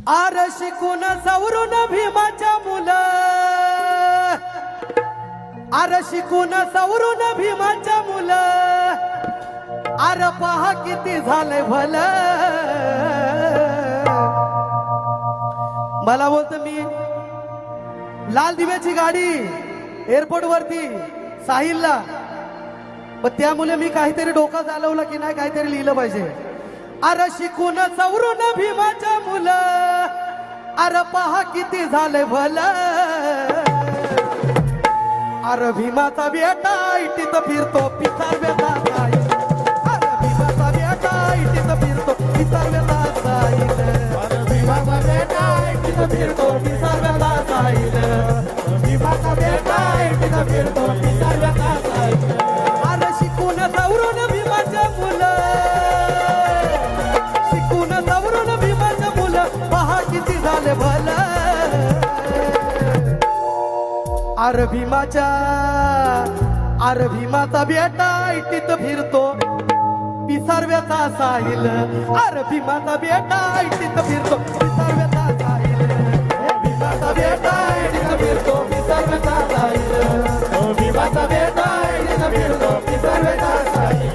R शिकून सवरून भीमाच्या मुलं, R शिकून सवरून भीमाच्या मुलं, आर पहा किती झालंय भलं. मला बोलतो मी लाल दिव्याची गाडी एअरपोर्ट वरती साहिलला, पण त्यामुळे मी काहीतरी डोका चालवला की नाही, काहीतरी लिहिलं पाहिजे. अर शिकून चवरून भीमाच्या मुलं, अर पहा किती झालंय भलं. अर भीमाचा बेटा इटीत फिरतो पिसार बेटा जाईल. अर भीमाचा बेटा इटीत फिरतो पिसार बेटा जाईल. अर भीमाचा बेटा इटीत फिरतो पिसार बेटा जाईल. भीमाचा बेटा इटीत फिरतो पिसार बेटा जाईल. अर शिकून चवरून भीमाच्या मुलं, झाले भलं. अर भीमाचा बेटा इटीत फिरतो पिसारव्याचा साहिल. अर भीमाचा बेटा इटीत फिरतो पिसारव्याचा साहिल. भीमाचा बेटा इटीत फिरतो पिसारव्याचा साहिल. भीमाचा बेटा इटीत फिरतो पिसारव्याचा साहिल.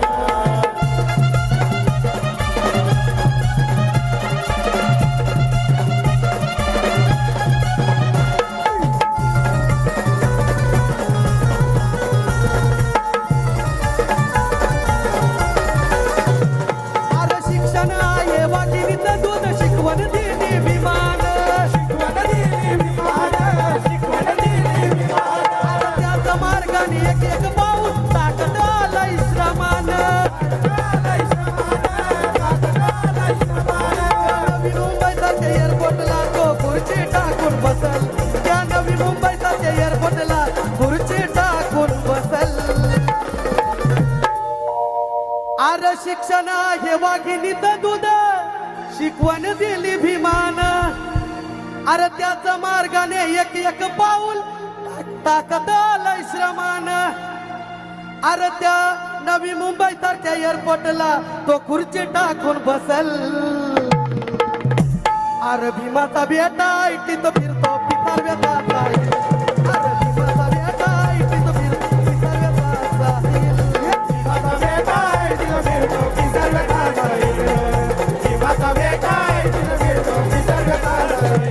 आर शिक्षण हे वाघिणीत दूध शिकवण दिली भीमान. अरे त्याच मार्गाने एक एक पाऊल टाकत आलंय श्रमान. अरे त्या नवी मुंबई सारख्या एअरपोर्टला तो खुर्ची टाकून बसल. अरे भीमाचा बेटा इटीत फिरतो पिसार बेटा जाईल. अरे भीमाचा बेटा इटीत फिरतो पिसार बेटा जाईल. भीमाचा बेटा इटीत फिरतो पिसार बेटा जाईल. भीमाचा बेटा इटीत फिरतो पिसार बेटा जाईल.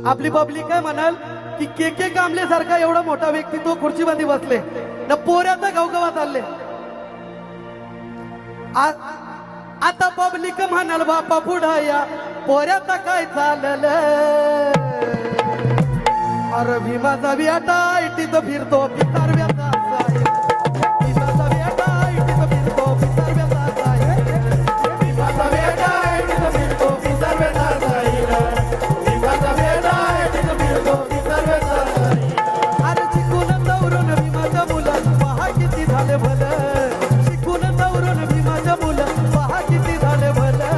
आपली पब्लिक काय म्हणाल की के कांबळे सारखा एवढा मोठा व्यक्तित्व खुर्चीमध्ये बसले न पोऱ्याचा गवगवा चालले. आता पब्लिक म्हणाल बापा पुढं या पोऱ्याचा काय चाललं. अरे भीमाचा बेटा इटीत फिरतो पिसारव्याचा साहिल. भीमाचा बेटा इटीत फिरतो पिसारव्याचा साहिल. भीमाचा बेटा इटीत फिरतो पिसारव्याचा साहिल. भीमाचा बेटा इटीत फिरतो पिसारव्याचा साहिल. अरे शिकून चवरून भीमाच्या मुलं पहा किती झाले भलं. शिकून चवरून भीमाच्या मुलं पहा किती झाले भलं.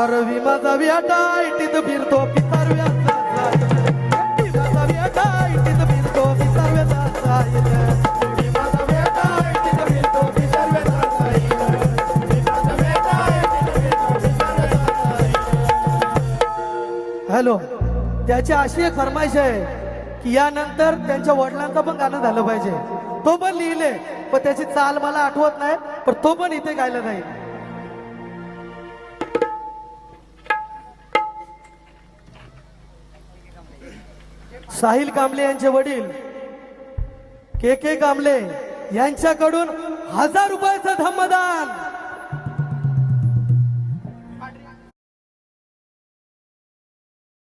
अरे भीमाचा बेटा इटीत फिरतो पिसारव्याचा साहिल. भीमाचा बेटा इटीत फिरतो पिसारव्याचा साहिल. भीमाचा बेटा इटीत फिरतो पिसारव्याचा साहिल. भीमाचा बेटा इटीत फिरतो पिसारव्याचा साहिल. हॅलो, त्याची अशी एक फरमाईश आहे की यानंतर त्यांच्या वडिलांचं पण गाणं झालं पाहिजे. तो पण लिहिले, पण त्याची चाल मला आठवत नाही, पण तो पण इथे गायला नाही. साहिल कांबळे यांचे वडील के के कांबळे यांच्याकडून 1000 रुपयाचं धम्मदान.